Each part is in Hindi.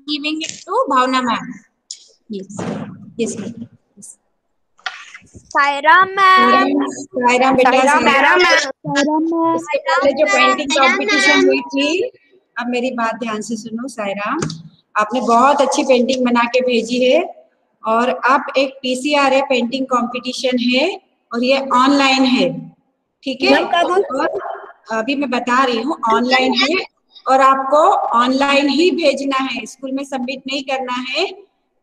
giving it to Bhavna ma'am. Yes. Yes, ma'am. Sairam ma'am. Sairam बेटा, सायराम मैम। इससे पहले जो पेंटिंग कंपटीशन हुई थी, अब मेरी बात ध्यान से सुनो सायराम, आपने बहुत अच्छी पेंटिंग बना के भेजी है और अब एक पीसीआर है, पेंटिंग कंपटीशन है और ये ऑनलाइन है, ठीक है। और अभी मैं बता रही हूँ ऑनलाइन है और आपको ऑनलाइन ही भेजना है, स्कूल में सबमिट नहीं करना है।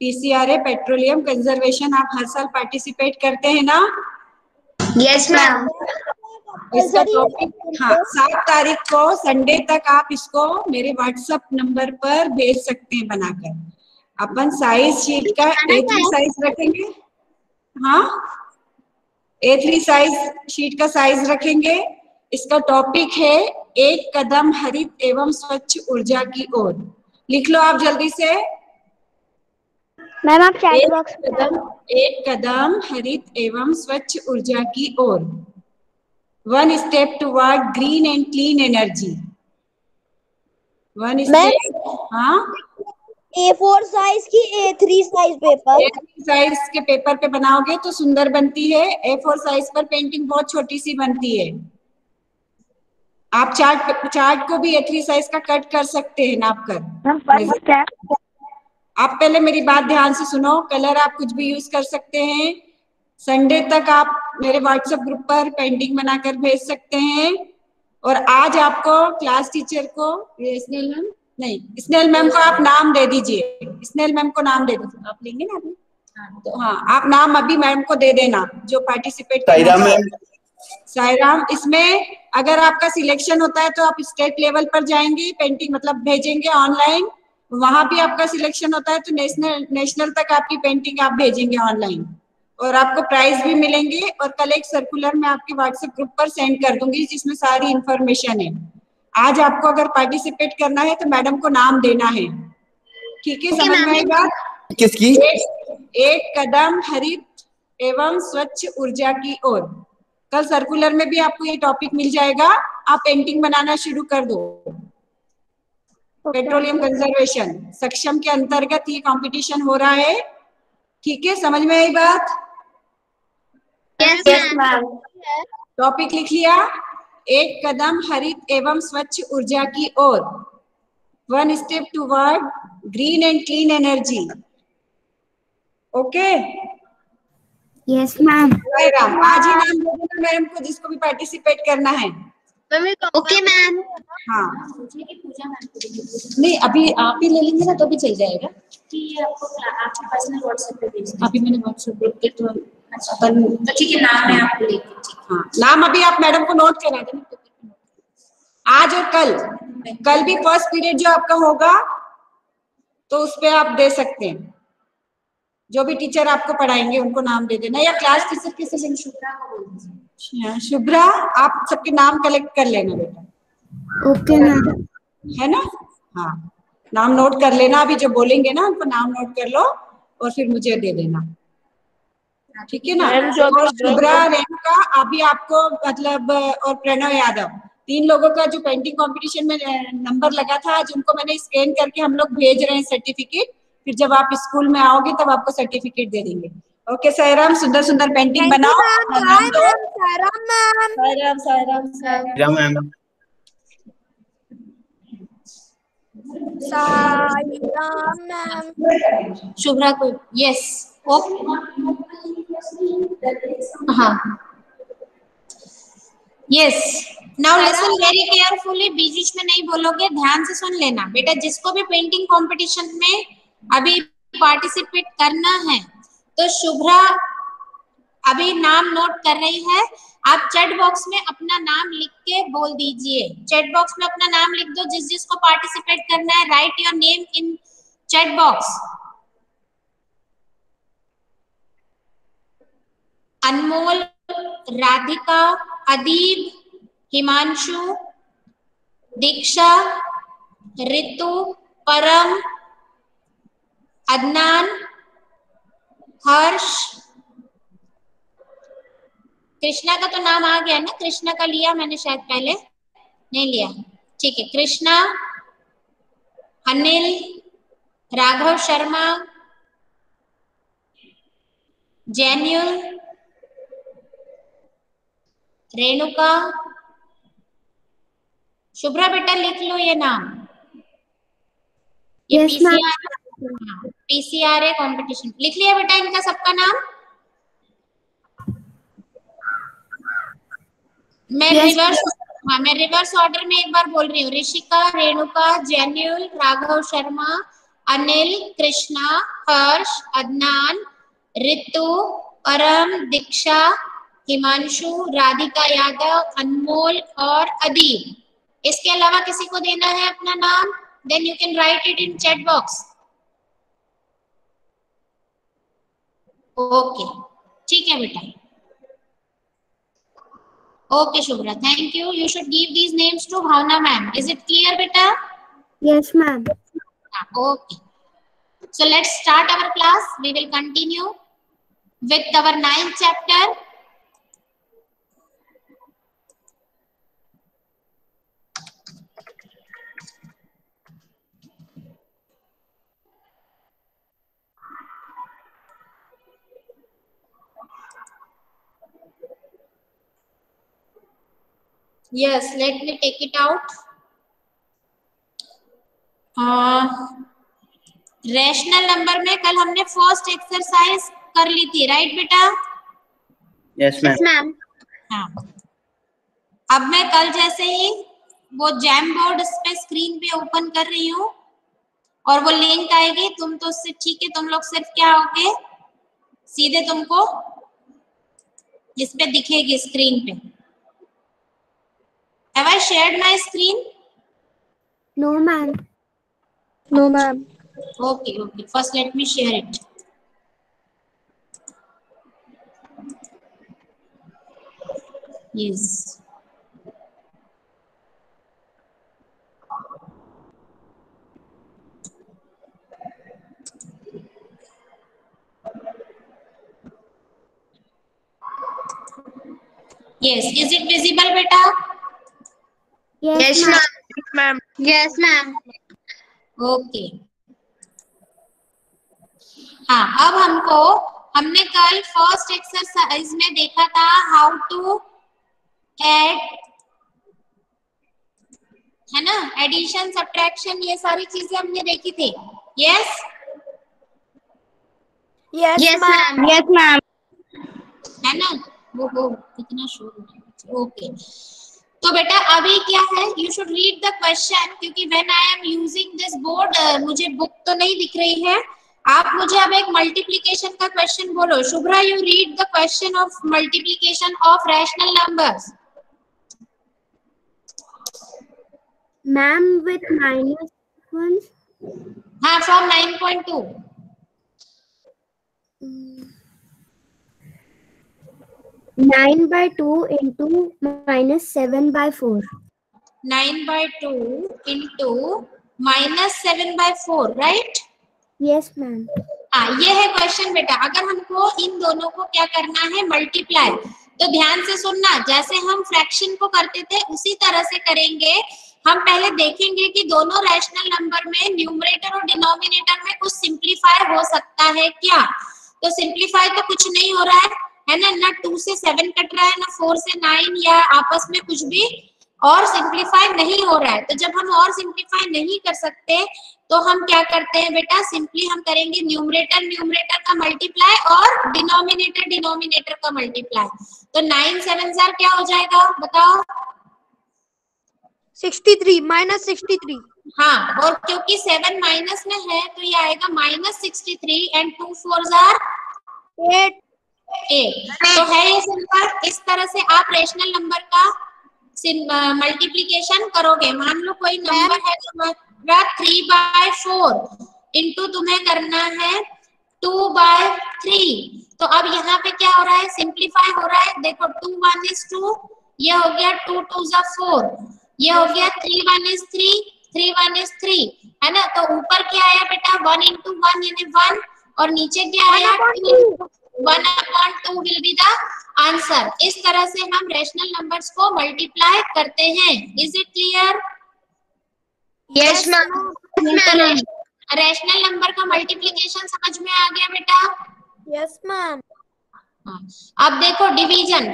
पीसीआर है, पेट्रोलियम कंजर्वेशन। आप हर साल पार्टिसिपेट करते हैं ना? Yes ma'am. इसका टॉपिक, हाँ, 7 तारीख को संडे तक आप इसको मेरे व्हाट्सएप नंबर पर भेज सकते हैं बनाकर। अपन साइज शीट का A3 साइज रखेंगे, हाँ, A3 साइज शीट का साइज रखेंगे। इसका टॉपिक है एक कदम हरित एवं स्वच्छ ऊर्जा की ओर। लिख लो आप जल्दी से। मैम आप चैट बॉक्स एक कदम हरित एवं स्वच्छ ऊर्जा की ओर, 1 step toward green and clean energy. 1 step, हाँ, A4 साइज की A3 size paper, A3 size के पेपर पे बनाओगे तो सुंदर बनती है, A4 साइज पर पेंटिंग बहुत छोटी सी बनती है। आप चार्ट को भी A3 साइज का कट कर सकते हैं नाप कर। आप पहले मेरी बात ध्यान से सुनो, कलर आप कुछ भी यूज कर सकते हैं। संडे तक आप मेरे व्हाट्सएप ग्रुप पर पेंटिंग बनाकर भेज सकते हैं। और आज आपको क्लास टीचर को, स्नेहल मैम नहीं, स्नेहल मैम को आप नाम दे दीजिए, स्नेहल मैम को नाम दे दीजिए। आप लेंगे ना अभी? तो हाँ, आप नाम अभी मैम को दे देना जो पार्टिसिपेट करना चाहते हैं। सायराम, इसमें अगर आपका सिलेक्शन होता है तो आप स्टेट लेवल पर जाएंगे, पेंटिंग मतलब भेजेंगे ऑनलाइन, वहां भी आपका सिलेक्शन होता है तो नेशनल तक आपकी पेंटिंग आप भेजेंगे ऑनलाइन और आपको प्राइज भी मिलेंगे। और कल एक सर्कुलर मैं आपके व्हाट्सएप ग्रुप पर सेंड कर दूंगी जिसमें सारी इंफॉर्मेशन है। आज आपको अगर पार्टिसिपेट करना है तो मैडम को नाम देना है, ठीक है? समझ में आई बात? किसकी? एक कदम हरित एवं स्वच्छ ऊर्जा की ओर। कल सर्कुलर में भी आपको ये टॉपिक मिल जाएगा, आप पेंटिंग बनाना शुरू कर दो। पेट्रोलियम कंजर्वेशन सक्षम के अंतर्गत ये कंपटीशन हो रहा है, ठीक है? समझ में आई बात? Yes ma'am. टॉपिक लिख लिया, एक कदम हरित एवं स्वच्छ ऊर्जा की ओर, 1 step toward green and clean energy. Okay? Yes ma'am. आज ही नाम दे देना मैम को जिसको भी पार्टिसिपेट करना है। Okay ma'am. हाँ, नहीं अभी आप ही ले लेंगे ना तो भी चल जाएगा। आपको आपके पर्सनल व्हाट्सएप पे भेज अभी मैंने व्हाट्सएप ग्रुप पे तो अपन तो ठीक है, नाम मैं आपको लेके, ठीक, हाँ, नाम अभी आप मैडम को नोट करा देना। आज और कल भी फर्स्ट पीरियड जो आपका होगा तो उस पे आप दे सकते हैं, जो भी टीचर आपको पढ़ाएंगे उनको नाम दे देना, या क्लास टीचर किसी से, शुभ्रा को बोल दीजिए। शुभ्रा, आप सबके नाम कलेक्ट कर लेना बेटा। Okay ma'am. है ना? हाँ, नाम नोट कर लेना, अभी जो बोलेंगे ना उनको नाम नोट कर लो और फिर मुझे दे देना, ठीक है ना? शुभ्रा, रेणुका, अभी आपको मतलब, और प्रणव यादव, 3 लोगों का जो पेंटिंग कंपटीशन में नंबर लगा था, आज उनको मैंने स्कैन करके हम लोग भेज रहे हैं सर्टिफिकेट। फिर जब आप स्कूल में आओगे तब आपको सर्टिफिकेट दे देंगे। ओके सायराम, सुंदर सुंदर पेंटिंग बनाओ। सायराम मैम। शुभ्रा को, यस, हाँ, yes. Now listen very carefully, बीच बीच में नहीं बोलोगे, ध्यान से सुन लेना बेटा। जिसको भी पेंटिंग कंपटीशन में अभी पार्टिसिपेट करना है तो शुभ्रा अभी नाम नोट कर रही है। आप चैट बॉक्स में अपना नाम लिख के बोल दीजिए, चैट बॉक्स में अपना नाम लिख दो, जिस जिसको पार्टिसिपेट करना है। Write your name in chat box. Anmol, Radhika, Adeeb, Himanshu, Diksha, Ritu, Param, Adnan, हर्ष, कृष्णा का तो नाम आ गया ना, कृष्णा का लिया मैंने शायद, पहले नहीं लिया, ठीक है। कृष्णा, अनिल, राघव शर्मा, जैन्युल, रेणुका। शुभ्रा बेटा लिख लो ये नाम। ये Yes, ma'am. पीसीआर है कंपटीशन। लिख लिया बेटा इनका सबका नाम। मैं रिवर्स ऑर्डर में एक बार बोल रही हूँ। ऋषिका, रेणुका, जैन्युल, राघव शर्मा, अनिल, कृष्णा, हर्ष, अदनान, रितु, परम, दीक्षा, हिमांशु, राधिका यादव, अनमोल और अदीब। इसके अलावा किसी को देना है अपना नाम? Then you can write it in chat box. Okay, ठीक है बेटा। Okay, Shubhra, thank you. You should give these names to Bhavna ma'am. Is it clear, beta? Yes, ma'am. Okay. So let's start our class. We will continue with our 9th chapter. Yes, let me take it out. Rational number में कल हमने फर्स्ट एक्सरसाइज कर ली थी, राइट बेटा? Yes ma'am. हाँ, अब मैं कल जैसे ही वो जैम बोर्ड पे स्क्रीन पे ओपन कर रही हूँ और वो लिंक आएगी, तुम तो उससे ठीक है, तुम लोग सिर्फ क्या होगे, सीधे तुमको इस पे दिखेगी स्क्रीन पे। Have I shared my screen? No, ma'am. No, ma'am. Okay, okay. First, let me share it. Yes. Yes. Is it visible, beta? Yes, ma'am. Yes ma'am. Okay. हाँ, अब हमने कल फर्स्ट एक्सरसाइज में देखा था हाउ टू ऐड, है ना, एडिशन, सब्ट्रैक्शन, ये सारी चीजें हमने देखी थी। Yes Yes, ma'am. Yes ma'am. है ना? वो कितना शोर हो रहा है। ओके, तो बेटा अभी क्या है, you should read the question, क्योंकि when I am using this board मुझे बुक तो नहीं दिख रही है। आप मुझे अब एक मल्टीप्लिकेशन का क्वेश्चन बोलो। Shubhra, you read the question of multiplication of rational numbers. Ma'am, with minus ones. हाँ, from 9.2। 9/2 into minus 7/4. 9/2 into minus 7/4, right? Yes, ma'am. हाँ, ये है क्वेश्चन बेटा। अगर हमको इन दोनों को क्या करना है, मल्टीप्लाई, तो ध्यान से सुनना, जैसे हम फ्रैक्शन को करते थे उसी तरह से करेंगे। हम पहले देखेंगे कि दोनों रैशनल नंबर में न्यूमरेटर और डिनोमिनेटर में कुछ सिंप्लीफाई हो सकता है क्या। तो सिंप्लीफाई तो कुछ नहीं हो रहा है ना 2 से 7 कट रहा है, ना 4 से 9, या आपस में कुछ भी और सिंप्लीफाई नहीं हो रहा है। तो जब हम और सिंप्लीफाई नहीं कर सकते तो हम क्या करते हैं बेटा, सिंपली हम करेंगे न्यूमरेटर का मल्टीप्लाई और डिनोमिनेटर का मल्टीप्लाई। तो 9 7 क्या हो जाएगा बताओ? 63 minus 63. हाँ, और क्योंकि 7 माइनस में है तो ये आएगा -63 एंड 2 4 8। तो है ये सिंपल। इस तरह से आप रेशनल नंबर का मल्टीप्लीकेशन करोगे। मान लो कोई नंबर है तुम्हारा 3/4 इंटू तुम्हें करना है 2/3। तो अब यहाँ पे क्या हो रहा है, सिंप्लीफाई हो रहा है। देखो 2 1 is 2, ये हो गया 2 2 is 4, ये हो गया 3 1 is 3, 3 1 is 3, है ना। तो ऊपर क्या आया बेटा, 1 into 1 यानी 1, और नीचे क्या आया 1/2 will be the answer। इस तरह से हम रैशनल नंबर्स को मल्टीप्लाई करते हैं। Is it clear? Yes ma'am. Rational number का मल्टीप्लिकेशन समझ में आ गया बेटा? Yes ma'am. अब देखो डिवीजन,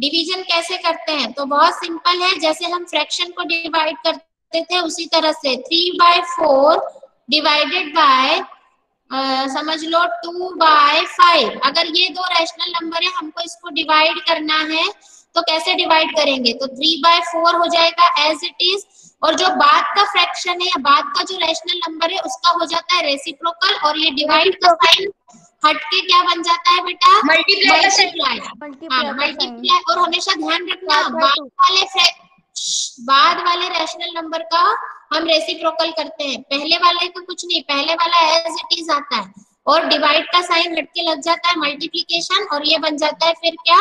डिवीजन कैसे करते हैं? तो बहुत सिंपल है, जैसे हम फ्रैक्शन को डिवाइड करते थे उसी तरह से 3/4 डिवाइडेड बाय समझ लो 2/5। अगर ये दो रैशनल नंबर है, हमको इसको डिवाइड करना है तो कैसे डिवाइड करेंगे? तो 3/4 हो जाएगा एज इट इज, और जो बाद का फ्रैक्शन है या बाद का जो रैशनल नंबर है उसका हो जाता है रेसिप्रोकल, और ये डिवाइड का साइन हटके क्या बन जाता है बेटा? मल्टीप्लाई। मल्टीप्लाई। और हमेशा ध्यान रखना बाद वाले रैशनल नंबर का हम रेसिप्रोकल करते हैं, पहले वाले का कुछ नहीं, पहले वाला एज इट इज आता है और डिवाइड का साइन हटके लग जाता है मल्टीप्लिकेशन, और ये बन जाता है फिर क्या?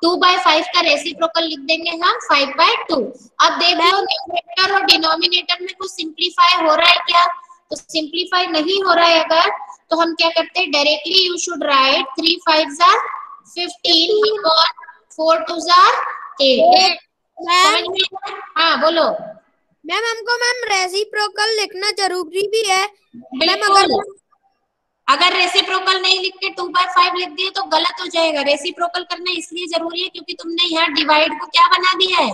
2/5 का रेसिप्रोकल लिख देंगे हम 5/2। अब देख लो न्यूमरेटर और डिनोमिनेटर में कुछ सिंप्लीफाई हो रहा है क्या? तो सिंप्लीफाई नहीं हो रहा है अगर, तो हम क्या करते हैं? Directly you should write 3 5s are 15 upon 4 2s are 8। समझ में? हाँ बोलो मैम। हमको मैम रेसिप्रोकल लिखना जरूरी भी है मैम। अगर रेसिप्रोकल नहीं लिख के 2/5 लिख दिए तो गलत हो जाएगा। रेसिप्रोकल करना इसलिए जरूरी है क्योंकि तुमने यहाँ डिवाइड को क्या बना दिया है?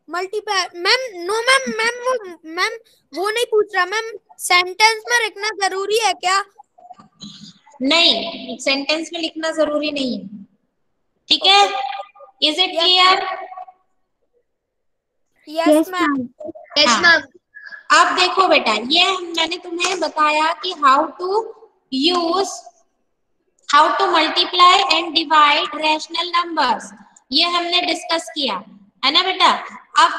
मल्टीप्लाई। मैम नो मैम वो नहीं पूछ रहा मैम, सेंटेंस में लिखना जरूरी है क्या? नहीं, सेंटेंस में लिखना जरूरी नहीं है, ठीक है? Is it clear? Yes ma'am. Yes ma'am. अब देखो बेटा, ये मैंने तुम्हें बताया कि how to multiply and divide rational numbers, ये हमने डिस्कस किया है ना बेटा? अब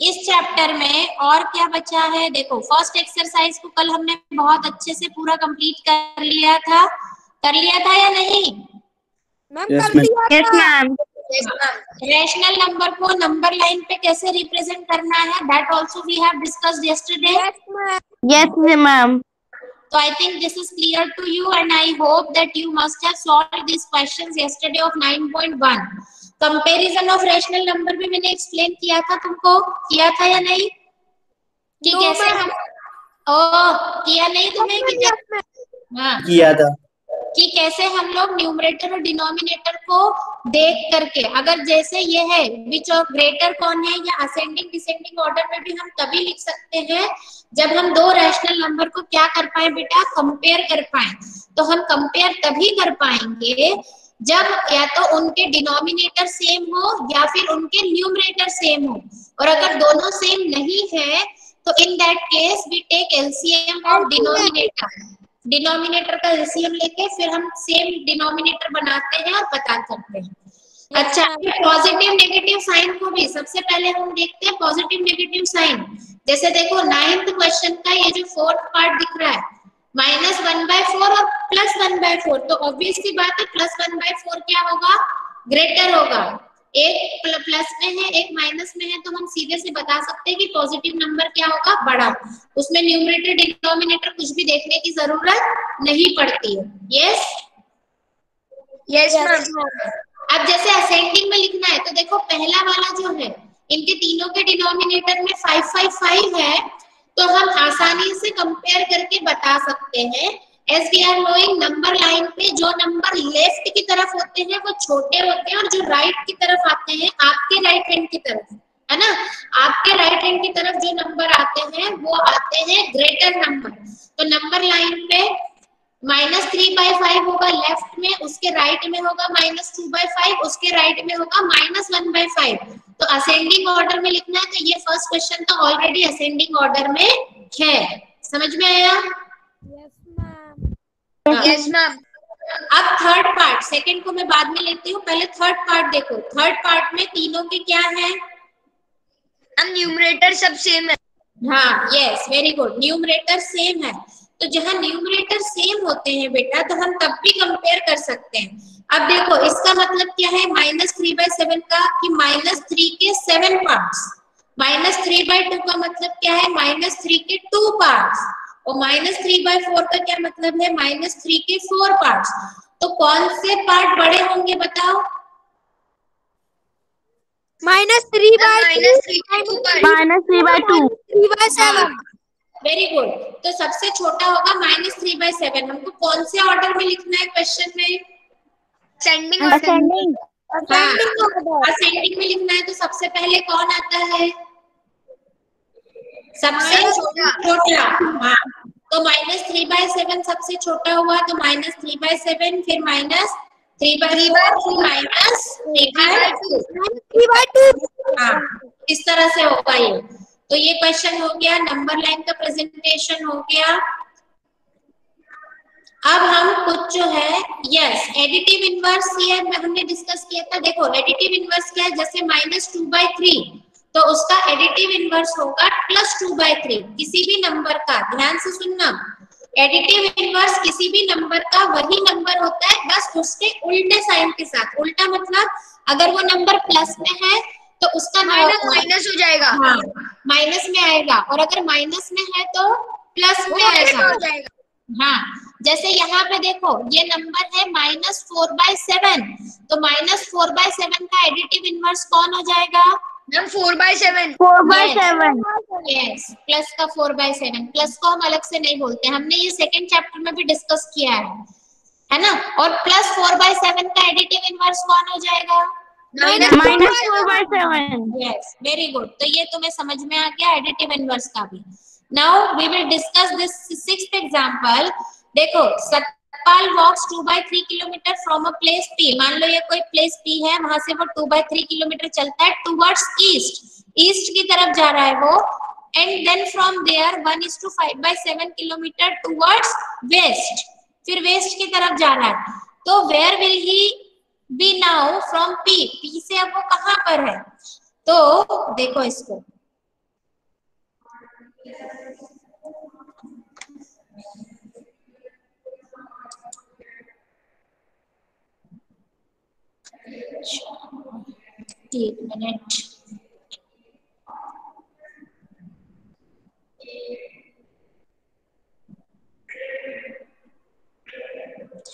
इस चैप्टर में और क्या बचा है? देखो फर्स्ट एक्सरसाइज को कल हमने बहुत अच्छे से पूरा कंप्लीट कर लिया था या नहीं? मैम कर लिया था। रैशनल नंबर को नंबर लाइन पे कैसे रिप्रेजेंट करना है, that also we have discussed yesterday. Yes ma'am. So I think this is clear to you and I hope that you must have solved these questions yesterday of 9.1. Comparison of rational number भी मैंने explain किया था तुमको, किया था या नहीं? कि कैसे हम किया नहीं तुम्हें? हाँ किया था कि कैसे हम लोग न्यूमरेटर और डिनोमिनेटर को देख करके, अगर जैसे ये है विच ऑफ ग्रेटर कौन है, या असेंडिंग डिसेंडिंग ऑर्डर में भी हम तभी लिख सकते हैं जब हम दो रैशनल नंबर को क्या कर पाए बेटा? कंपेयर कर पाए। तो हम कंपेयर तभी कर पाएंगे जब या तो उनके डिनोमिनेटर सेम हो या फिर उनके न्यूमरेटर सेम हो, और अगर दोनों सेम नहीं है तो in that case we take LCM of denominator का एलसीएम लेके फिर हम सेम डिनोमिनेटर बनाते हैं और पता करते हैं। अच्छा, पॉजिटिव नेगेटिव साइन को भी सबसे पहले हम देखते हैं पॉजिटिव नेगेटिव साइन। जैसे देखो 9th क्वेश्चन का ये जो 4th पार्ट दिख रहा है, -1/4 और +1/4, तो ऑब्वियस सी बात है +1/4 क्या होगा? ग्रेटर होगा। एक प्लस में है एक माइनस में है, तो हम सीधे से बता सकते हैं कि पॉजिटिव नंबर क्या होगा? बड़ा। उसमें न्यूमरेटर डिनोमिनेटर कुछ भी देखने की जरूरत नहीं पड़ती है। Yes yes ma'am. अब जैसे असेंडिंग में लिखना है तो देखो पहला वाला जो है, इनके तीनों के डिनोमिनेटर में 5 5 5 है, तो हम आसानी से कंपेयर करके बता सकते हैं। As we are knowing number line पे जो नंबर लेफ्ट की तरफ होते हैं वो छोटे होते हैं, और जो राइट की तरफ आते हैं, आपके राइट हैंड की तरफ है ना, आपके राइट हैंड की तरफ जो नंबर आते हैं वो आते हैं ग्रेटर नंबर। तो नंबर लाइन पे -3/5 होगा लेफ्ट में, उसके राइट में होगा -2/5, उसके राइट में होगा -1/5। तो असेंडिंग ऑर्डर में लिखना है, तो ये फर्स्ट क्वेश्चन तो ऑलरेडी असेंडिंग ऑर्डर में है। समझ में आया? Yes ma'am. अब थर्ड पार्ट, सेकंड को मैं बाद में लेती हूँ, पहले थर्ड पार्ट देखो। थर्ड पार्ट में तीनों के क्या है? न्यूमरेटर सब सेम है। हाँ yes, very good, numerator same है। तो जहां न्यूमरेटर सेम होते हैं बेटा, तो हम तब भी कंपेयर कर सकते हैं। अब देखो इसका मतलब क्या है -3/7 का, कि -3 के 7 पार्ट्स। -3/2 का मतलब क्या है? -3 के 2 पार्ट्स। और -3/4 का क्या मतलब है? -3 के 4 पार्ट्स। तो कौन से पार्ट बड़े होंगे बताओ? -3/2 -3/2 3/7। Very good. तो सबसे छोटा होगा -3/7। हमको कौन से ऑर्डर में लिखना है क्वेश्चन में? सेंडिंग असेंडिंग असेंडिंग में लिखना है। तो सबसे पहले कौन आता है? सबसे छोटा। हाँ, तो -3/7 सबसे छोटा हुआ, तो -3/7, फिर -3/4, -3/2। हाँ, इस तरह से होगा ये। तो ये क्वेश्चन हो गया, नंबर लाइन का प्रेजेंटेशन हो गया। अब हम कुछ जो है, यस, एडिटिव इनवर्स ये हमने डिस्कस किया था। देखो एडिटिव इनवर्स क्या है, जैसे -2/3, तो उसका एडिटिव इनवर्स होगा +2/3 किसी भी नंबर का। ध्यान से सुनना, एडिटिव इनवर्स किसी भी नंबर का वही नंबर होता है, बस उसके उल्टे साइन के साथ। उल्टा मतलब अगर वो नंबर प्लस में है तो उसका माइनस हो जाएगा। हाँ, माइनस में आएगा, और अगर माइनस में है तो प्लस में आएगा। हो जाएगा। हाँ, जैसे यहाँ पे देखो ये नंबर है -4/7, तो -4/7 का एडिटिव इनवर्स कौन हो जाएगा? मैम 4/7। यस, प्लस का 4/7। प्लस को हम अलग से नहीं बोलते, हमने ये सेकंड चैप्टर में भी डिस्कस किया है ना। और +4/7 का एडिटिव इनवर्स कौन हो जाएगा? -4/7। Yes, very good. तो ये तुम्हें समझ में आ गया एडिटिव इनवर्स का भी। Now we will discuss this sixth example. देखो, Satpal walks 2/3 kilometre from a place P। मान लो ये कोई प्लेस P है, वहां से वो 2/3 किलोमीटर चलता है टुवर्ड्स ईस्ट, ईस्ट की तरफ जा रहा है वो। And then from there 1:5/7 kilometre towards west, फिर वेस्ट की तरफ जा रहा है। तो where will he be now from P? P से अब वो कहां पर है? तो देखो इसको, एक मिनट,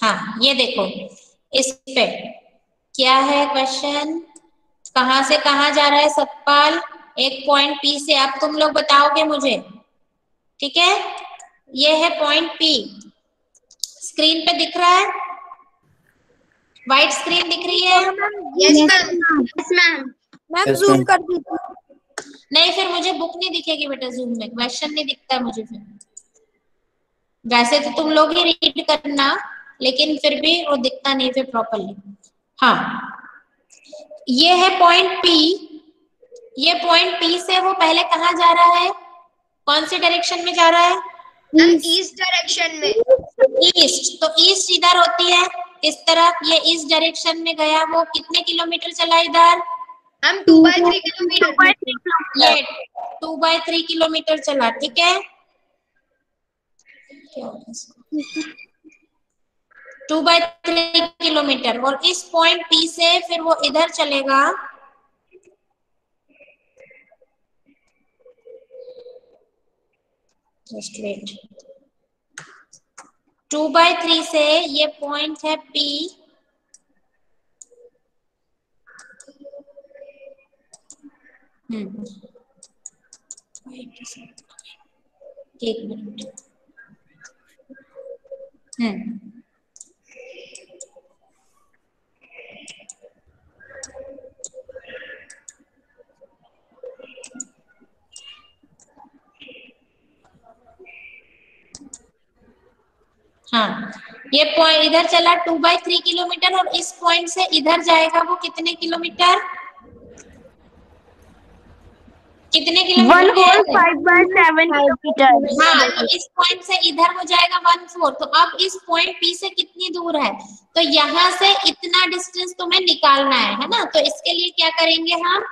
हाँ ये देखो, इस पे क्या है क्वेश्चन, कहां से कहां जा रहा है सतपाल? एक पॉइंट P से। अब तुम लोग बताओगे मुझे, ठीक है? ये है पॉइंट P, स्क्रीन पे दिख रहा है, व्हाइट स्क्रीन दिख रही है? Yes ma'am. मैम जूम कर दीजिए। नहीं, फिर मुझे बुक नहीं दिखेगी बेटा, जूम में क्वेश्चन नहीं दिखता मुझे फिर। वैसे तो तुम लोग ही रीड करना, लेकिन फिर भी वो दिखता नहीं फिर प्रॉपर्ली। हाँ, ये है पॉइंट P। ये पॉइंट P से वो पहले कहाँ जा रहा है? कौन से डायरेक्शन में जा रहा है? ईस्ट डायरेक्शन में। ईस्ट, तो ईस्ट इधर होती है इस तरफ, ये इस डायरेक्शन में गया। वो कितने किलोमीटर चला इधर? हम 2/3 किलोमीटर। ये 2/3 किलोमीटर चला, ठीक है? 2/3 किलोमीटर। और इस पॉइंट P से फिर वो इधर चलेगा, जस्ट वेट, 2/3 से ये पॉइंट है P, एक मिनट, हाँ, ये पॉइंट इधर चला 2/3 किलोमीटर, और इस पॉइंट से इधर जाएगा वो कितने किलोमीटर? कितने किलोमीटर? 1/5/7 किलोमीटर। हाँ, तो इस पॉइंट से इधर हो जाएगा 1/4। तो अब इस पॉइंट P से कितनी दूर है? तो यहाँ से इतना डिस्टेंस तुम्हें निकालना है ना। तो इसके लिए क्या करेंगे हम?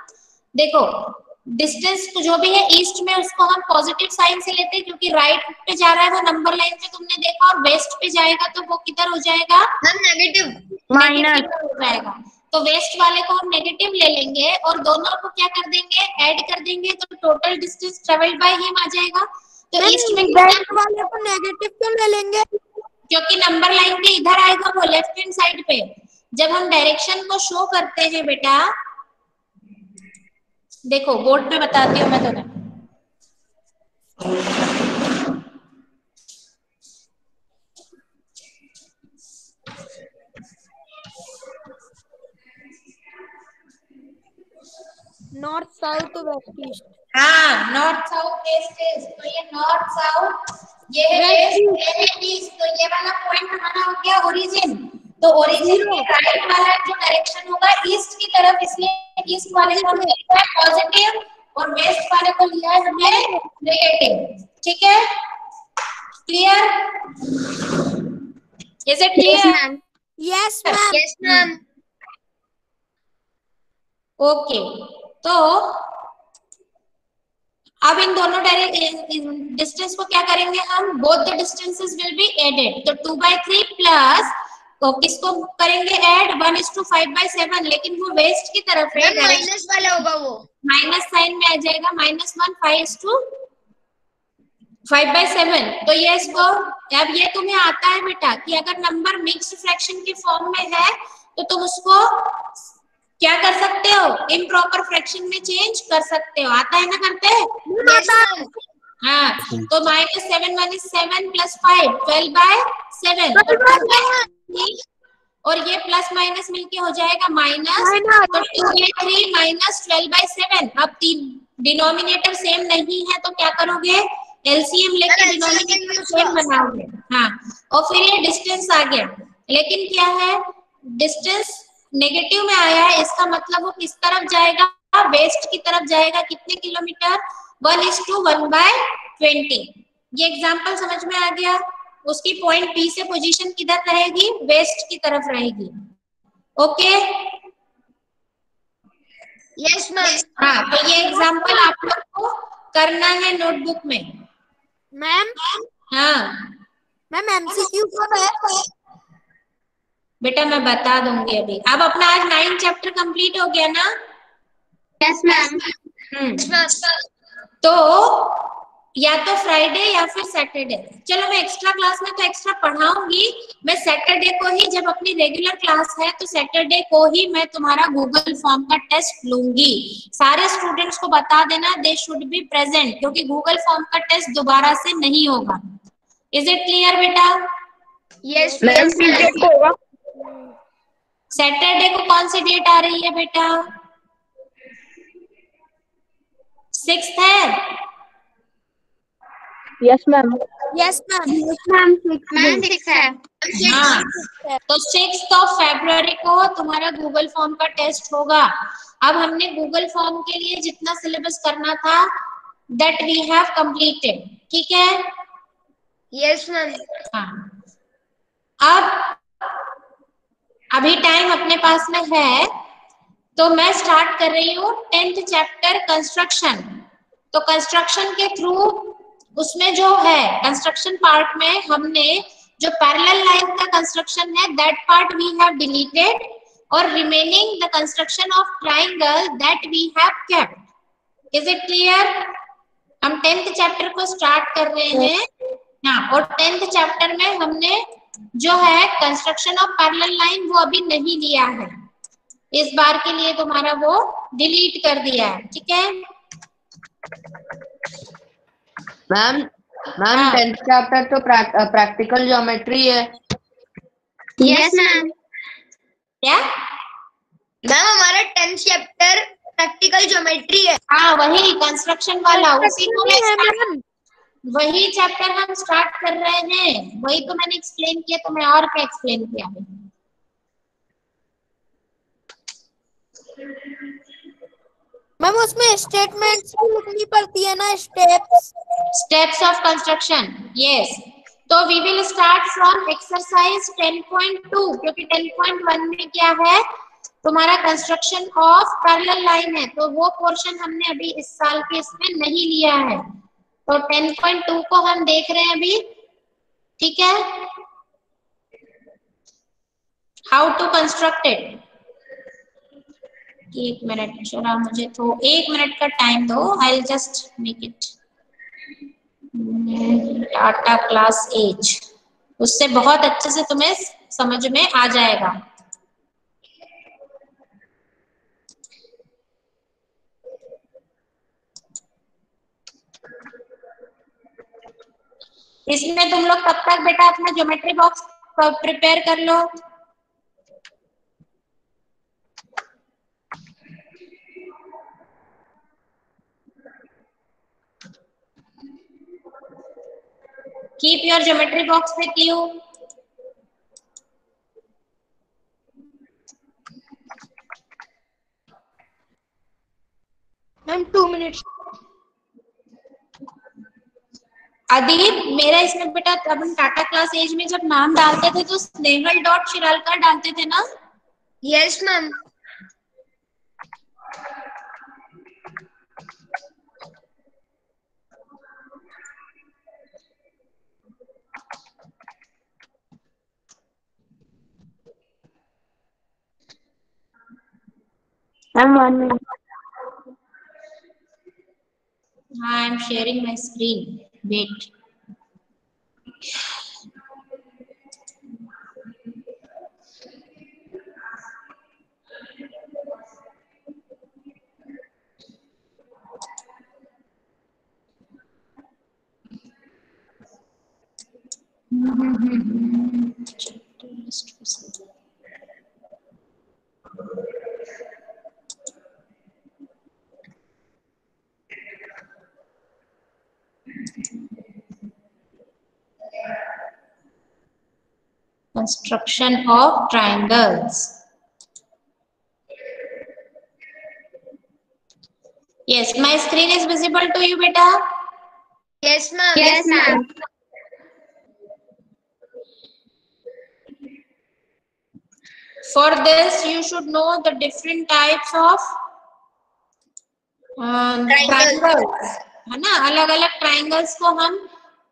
देखो, डिस्टेंस जो भी है ईस्ट में, उसको हम पॉजिटिव साइन से लेते हैं, क्योंकि राइट पे जा रहा है वो नंबर लाइन पे तुमने देखा, और वेस्ट पे जाएगा तो वो किधर हो जाएगा? नेगेटिव, माइनस हो जाएगा। तो वेस्ट वाले को हम नेगेटिव ले लेंगे और दोनों को क्या कर देंगे? ऐड कर देंगे, तो total distance travelled by him आ जाएगा। तो ईस्ट में वेस्ट वाले को नेगेटिव क्यों ले लेंगे? क्योंकि नंबर लाइन के इधर आएगा वो, लेफ्ट हैंड साइड पे। जब हम डायरेक्शन को शो करते हैं बेटा, देखो बोर्ड पे बताती हूँ मैं तुम्हें। North south west east. हाँ, नॉर्थ साउथ वेस्ट ईस्ट, तो ये नॉर्थ साउथ, ये है वेस्ट, ये है ईस्ट, तो ये वाला पॉइंट हमारा हो गया ओरिजिन। तो ओरिजिन के राइट वाला जो डायरेक्शन होगा ईस्ट की तरफ, इसलिए ईस्ट वाले को हमने लिखा है पॉजिटिव और वेस्ट वाले को लिया है हमने नेगेटिव। ठीक है, clear? Is it clear? Yes ma'am. Yes ma'am. Okay, तो अब इन दोनों डिस्टेंस को क्या करेंगे हम? Both the distances will be added. तो 2/3 प्लस तो किसको करेंगे ऐड? 1:5/7, लेकिन वो वेस्ट की तरफ है, माइनस वाला होगा वो, माइनस साइन में आ जाएगा, -1 5/7। तो ये इसको, अब ये तुम्हें आता है बेटा कि अगर नंबर मिक्स्ड फ्रैक्शन के फॉर्म में है तो तुम उसको क्या कर सकते हो? इम्प्रॉपर फ्रैक्शन में चेंज कर सकते हो। आता है ना करते हैं? हाँ, तो -7 1 is 7 + 5 12/7, और ये प्लस माइनस मिलके हो जाएगा माइनस, तो 2/3 - 12/7। अब डिनोमिनेटर सेम नहीं है तो क्या करोगे? एलसीएम लेके डिनोमिनेटर सेम बनाओगे। हाँ, और फिर ये डिस्टेंस आ गया, लेकिन क्या है, डिस्टेंस नेगेटिव में आया है, इसका मतलब वो किस तरफ जाएगा? वेस्ट की तरफ जाएगा। कितने किलोमीटर? 1:1/20। ये एग्जांपल समझ में आ गया? उसकी पॉइंट पी से पोजीशन किधर रहेगी? वेस्ट की तरफ रहेगी। Okay, yes ma'am. हाँ, तो ये एग्जांपल आप लोग को करना है नोटबुक में। मैम हाँ मैम एमसीक्यू कब है? बेटा मैं बता दूंगी अभी। अब अपना आज 9 चैप्टर कंप्लीट हो गया ना? Yes ma'am. तो या तो फ्राइडे या फिर सैटरडे, चलो मैं एक्स्ट्रा क्लास में तो एक्स्ट्रा पढ़ाऊंगी। मैं सैटरडे को ही, जब अपनी रेगुलर क्लास है तो सैटरडे को ही मैं तुम्हारा गूगल फॉर्म का टेस्ट लूंगी। सारे स्टूडेंट्स को बता देना, दे शुड बी प्रेजेंट, क्योंकि गूगल फॉर्म का टेस्ट दोबारा से नहीं होगा। इज इट क्लियर बेटा? यस मैम सैटरडे को कौन सी डेट आ रही है बेटा? 6th है? Yes ma'am. Yes ma'am. Ma'am 6 है। हाँ, तो 6 फरवरी को तुम्हारा गूगल फॉर्म का टेस्ट होगा। अब हमने गूगल फॉर्म के लिए जितना सिलेबस करना था दैट वी हैव कंप्लीटेड। ठीक है? Yes ma'am. हाँ, अब अभी टाइम अपने पास में है तो मैं स्टार्ट कर रही हूँ 10th चैप्टर कंस्ट्रक्शन। तो कंस्ट्रक्शन के थ्रू, उसमें जो है कंस्ट्रक्शन पार्ट में हमने जो पैरेलल लाइन का कंस्ट्रक्शन है that part we have deleted, और remaining the construction of triangle that we have kept. Is it clear? हम 10th चैप्टर को स्टार्ट कर रहे हैं। हाँ, और 10th चैप्टर में हमने जो है कंस्ट्रक्शन ऑफ पैरेलल लाइन वो अभी नहीं लिया है, इस बार के लिए तुम्हारा वो डिलीट कर दिया है। ठीक है मैम? मैम हाँ। 10th चैप्टर तो प्रैक्टिकल ज्योमेट्री है। Yes ma'am. क्या? मैम हमारा 10th चैप्टर प्रैक्टिकल ज्योमेट्री है। हाँ, वही कंस्ट्रक्शन वाला, उसी को मैम वही चैप्टर हम स्टार्ट कर रहे हैं। वही तो मैंने एक्सप्लेन किया, तो मैं और क्या एक्सप्लेन किया है? मैम उसमें स्टेटमेंट्स भी लिखनी पड़ती है ना, स्टेप्स ऑफ कंस्ट्रक्शन। यस, तो we will start from exercise 10.2, क्योंकि 10.1 में क्या है तुम्हारा कंस्ट्रक्शन ऑफ पैरेलल लाइन है, तो वो पोर्शन हमने अभी इस साल के इसमें नहीं लिया है। तो 10.2 को हम देख रहे हैं अभी। ठीक है, how to construct it. 1 minute, चला मुझे तो 1 मिनट का टाइम दो। I will just make it टाटा क्लास एज, उससे बहुत अच्छे से तुम्हें समझ में आ जाएगा। इसमें तुम लोग तब तक बेटा अपना ज्योमेट्री बॉक्स प्रिपेयर कर लो। Keep your geometry box with you. Ma'am 2 minutes. Adeep, मेरा इसमें बेटा तब हम टाटा क्लास एज में जब नाम डालते थे तो स्नेहल डॉट शिरालकर डालते थे ना? Yes ma'am. Ma'am 1 minute. हाँ, I am sharing my screen, wait. Construction of triangles. Yes, my screen is visible to you, beta. Yes ma'am. Yes, ma'am. For this, you should know the different types of triangles. है ना? अलग अलग triangles को हम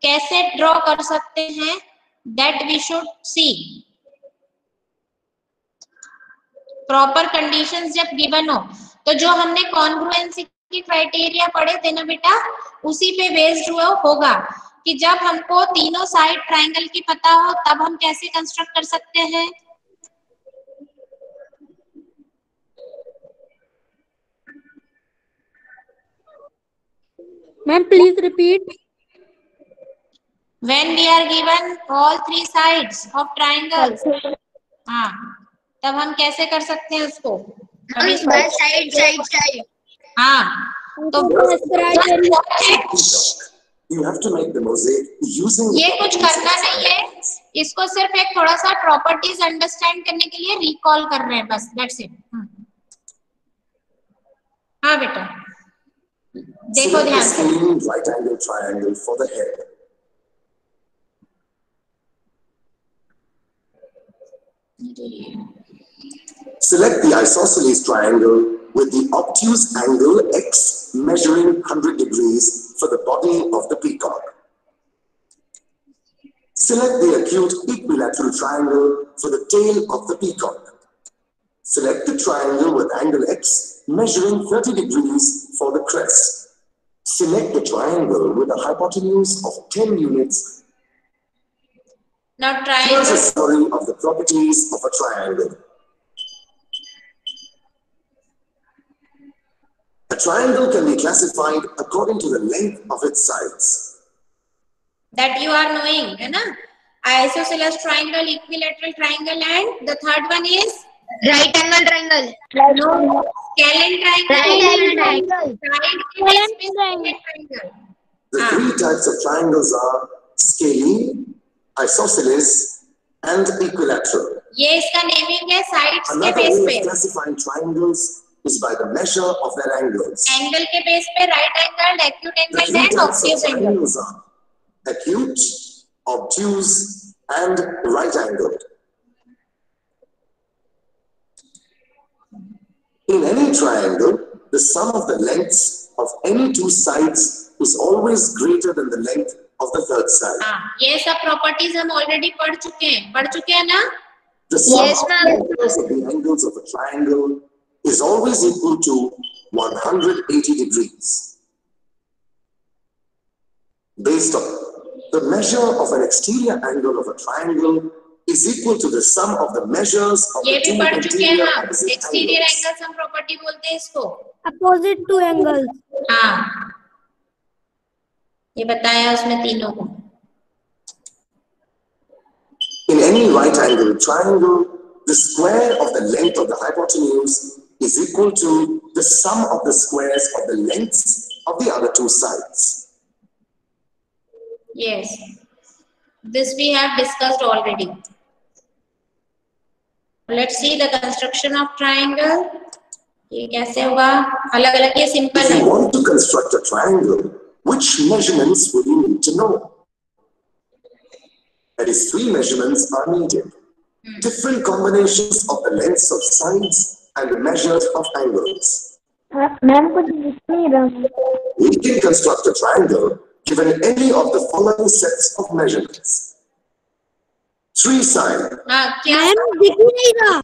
कैसे ड्रॉ कर सकते हैं, that we should see. Proper conditions जब given हो, तो जो हमने congruency की क्राइटेरिया पढ़े थे ना बेटा, उसी पे बेस्ड हुआ होगा कि जब हमको तीनों साइड ट्राइंगल की पता हो तब हम कैसे कंस्ट्रक्ट कर सकते हैं. Ma'am please repeat. When we are given all three sides of triangles, हाँ, तब हम कैसे कर सकते हैं उसको. अभी साइड हाँ, तो You have to make the mosaic using. ये कुछ करना नहीं है, इसको सिर्फ एक थोड़ा सा प्रॉपर्टीज अंडरस्टैंड करने के लिए रिकॉल कर रहे हैं बस, दैट्स इट. हाँ बेटा, देखो Select ध्यान the से. same right angle triangle for the head. Select the isosceles triangle with the obtuse angle x measuring 100 degrees for the body of the peacock. Select the acute equilateral triangle for the tail of the peacock. Select the triangle with angle x measuring 30 degrees for the crest. Select the triangle with a hypotenuse of 10 units. Now Here's a triangle. summary of the properties of a triangle. A triangle can be classified according to the length of its sides. That you are knowing, है ना? Isosceles triangle, equilateral triangle, and the third one is right angle triangle. no, scalene triangle. Scalene Triangle. The three types of triangles are scalene, isosceles, and equilateral. ये इसका नेमिंग है साइड्स के Another बेस way पे. of classifying triangles is by the measure of their angles. Angle के बेस पे right angle, acute The angle three and types of obtuse angle. triangles are acute, obtuse, and right angled. In any triangle, the sum of the lengths of any two sides is always greater than the length of the third side. हाँ, ये सब प्रॉपर्टीज हम ऑलरेडी पढ़ चुके हैं ना? The sum Yes, of ma'am. the angles of a triangle is always equal to 180 degrees. Based on the measure of an exterior angle of a triangle is equal to the sum of the measures of ये the भी two पढ़ चुके हैं interior हम. opposite exterior angles. एंगल्स हम प्रॉपर्टी बोलते हैं इसको. Opposite two angles. हाँ, ये बताया उसमें तीनों को. In any right angle triangle, the square of the length of the hypotenuse is equal to the sum of the squares of the lengths of the other two sides. Yes. This we have discussed already. Let's see the construction of triangle. ये कैसे होगा? अलग अलग ये सिंपल If है. you want to construct a triangle, which measurements will you need to know? That is, 3 measurements are needed. Different combinations of the lengths of sides and the measures of angles. Ma'am कुछ दिख नहीं रहा. We can construct a triangle given any of the following sets of measurements. 3 sides. हाँ क्या? मैम दिख ही नहीं रहा.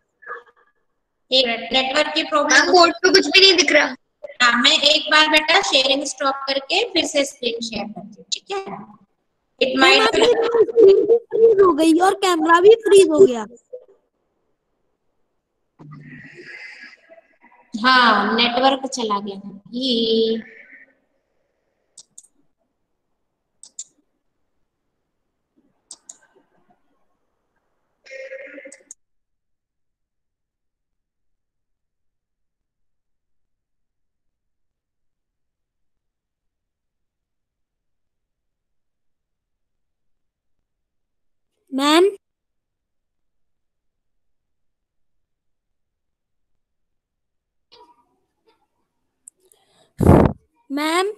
एक नेटवर्क की मैम प्रॉब्लम. बोर्ड पे कुछ भी नहीं दिख रहा. हाँ, मैं एक बार बेटा शेयरिंग स्टॉप करके फिर से स्क्रीन शेयर करती हूँ, ठीक है? इट मैम माइट आपकी स्क्रीन भी फ्रीज हो गई और कैमरा भी फ्रीज हो गया. हाँ नेटवर्क चला गया ये. Ma'am ma'am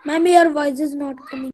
ma'am your voice is not coming.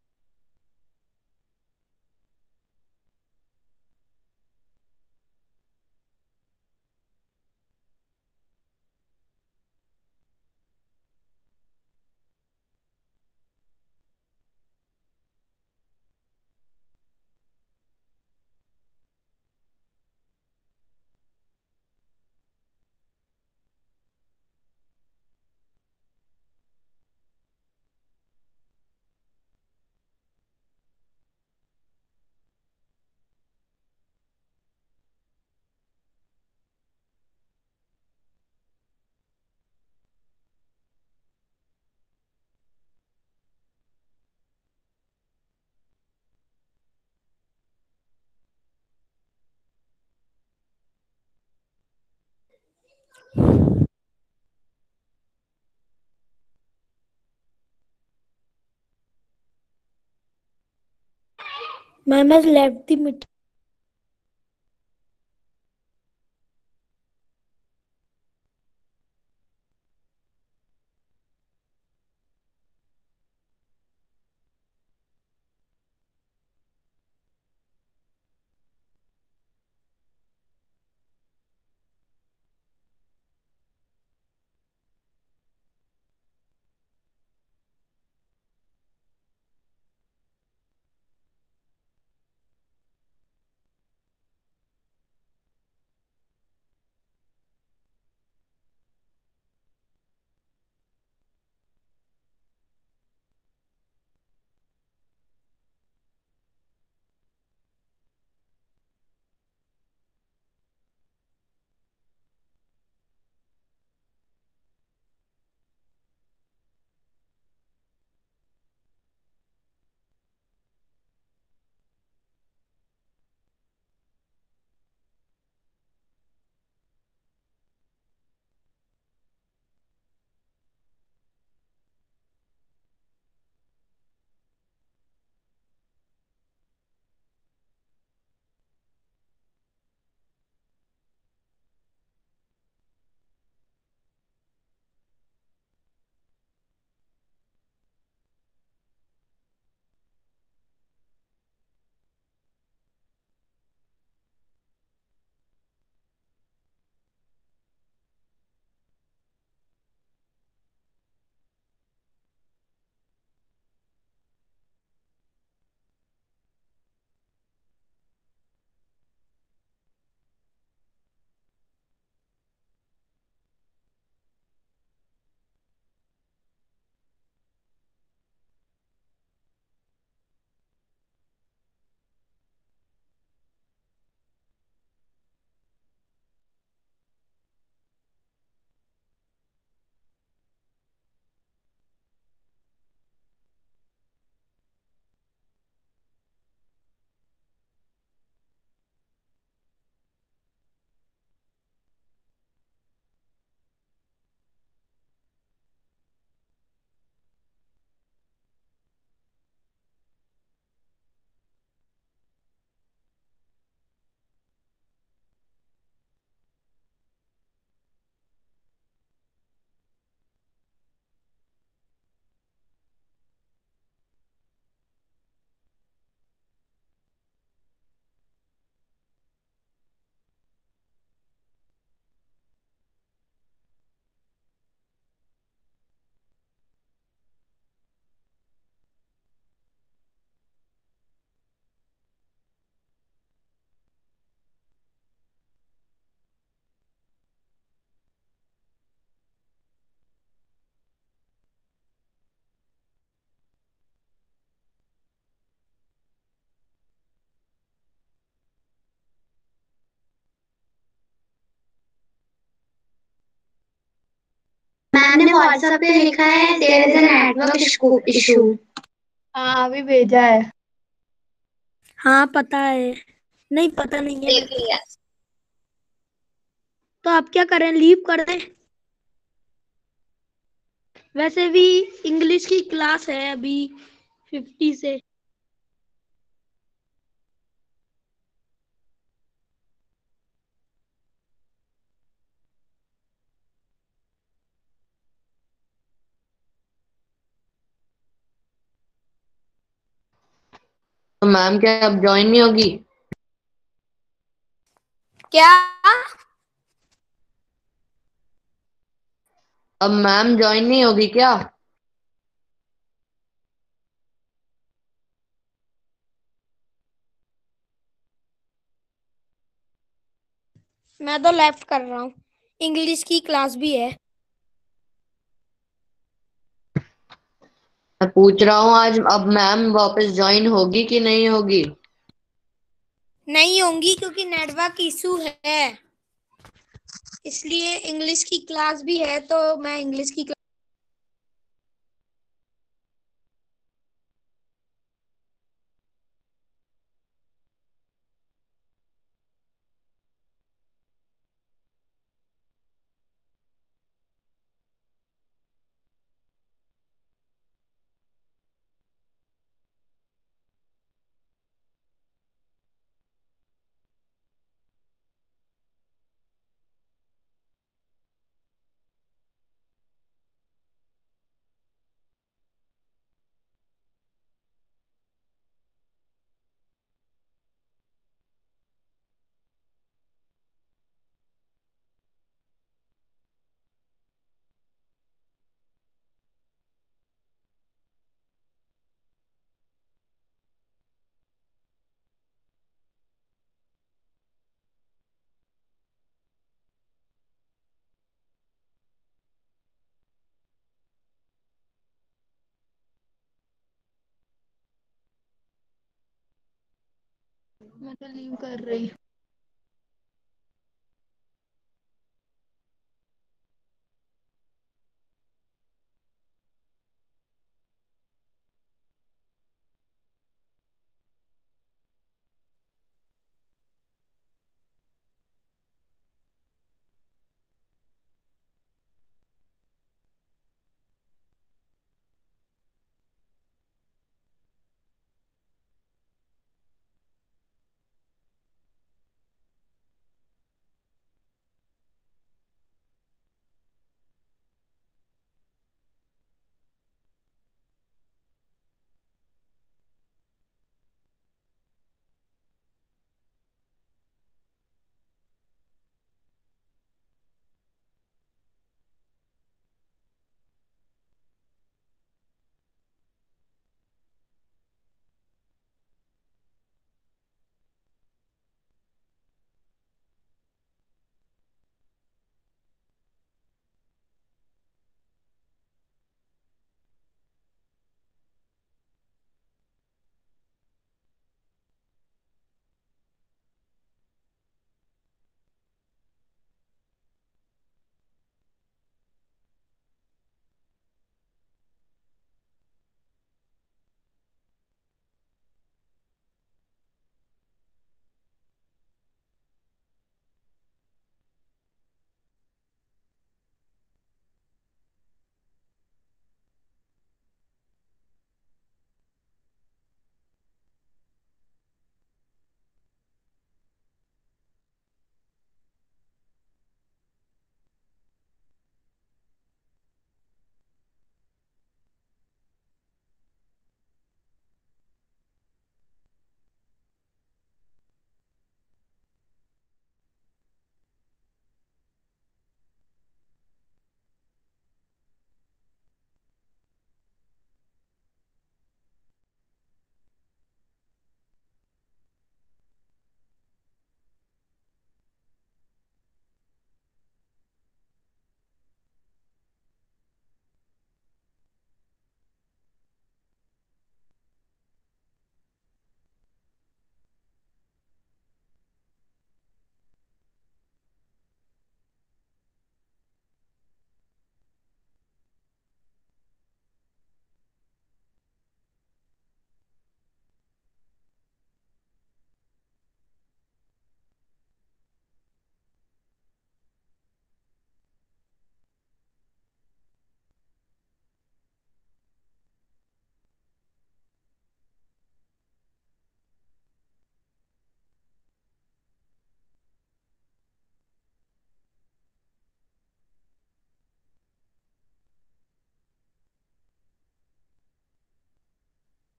Ma'am has left the meeting. WhatsApp पे लिखा है there is a network issue. हाँ अभी भेजा है। हाँ पता है, नहीं पता नहीं है। देख लिया। तो आप क्या करें, लीव कर दें? वैसे भी इंग्लिश की क्लास है अभी 50 से। तो मैम क्या अब ज्वाइन नहीं होगी? क्या? अब मैम ज्वाइन नहीं होगी क्या? मैं तो लेफ्ट कर रहा हूँ, इंग्लिश की क्लास भी है। मैं पूछ रहा हूँ आज अब मैम वापस ज्वाइन होगी कि नहीं होगी? नहीं होंगी क्योंकि नेटवर्क इशू है, इसलिए इंग्लिश की क्लास भी है तो मैं इंग्लिश की मैं तो लीव कर रही।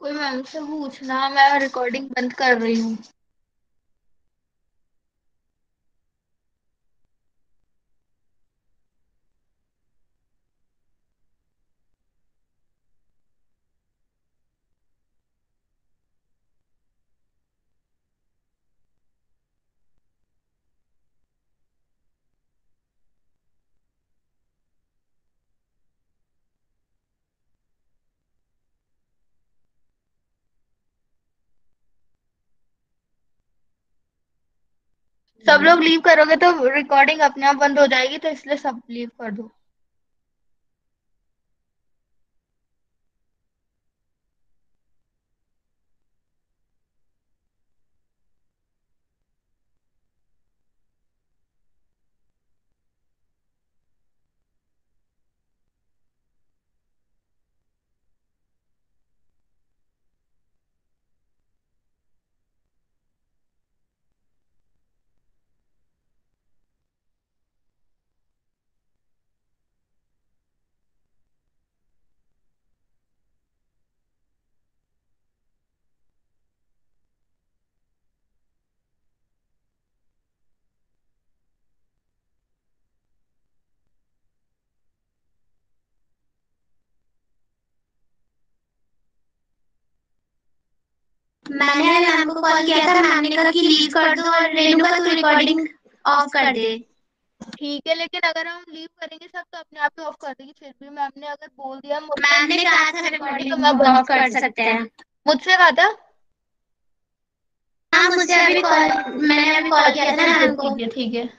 कोई मैम से पूछना, मैं रिकॉर्डिंग बंद कर रही हूँ। सब लोग लीव करोगे तो रिकॉर्डिंग अपने आप बंद हो जाएगी, तो इसलिए सब लीव कर दो। मैंने मैम को कॉल किया था, मैम ने कहा कि लीव कर दो और रेणुका तू रिकॉर्डिंग ऑफ कर दे। ठीक है, लेकिन अगर हम लीव करेंगे सब तो अपने आप ही ऑफ कर देगी। फिर भी मैम ने अगर बोल दिया मैम ने कहा था रिकॉर्डिंग तो मैं ऑफ कर सकते हैं। मुझसे कहा था। हाँ मुझसे अभी कॉल, मैंने अभी कॉल किया था ना मैम को। ठीक है।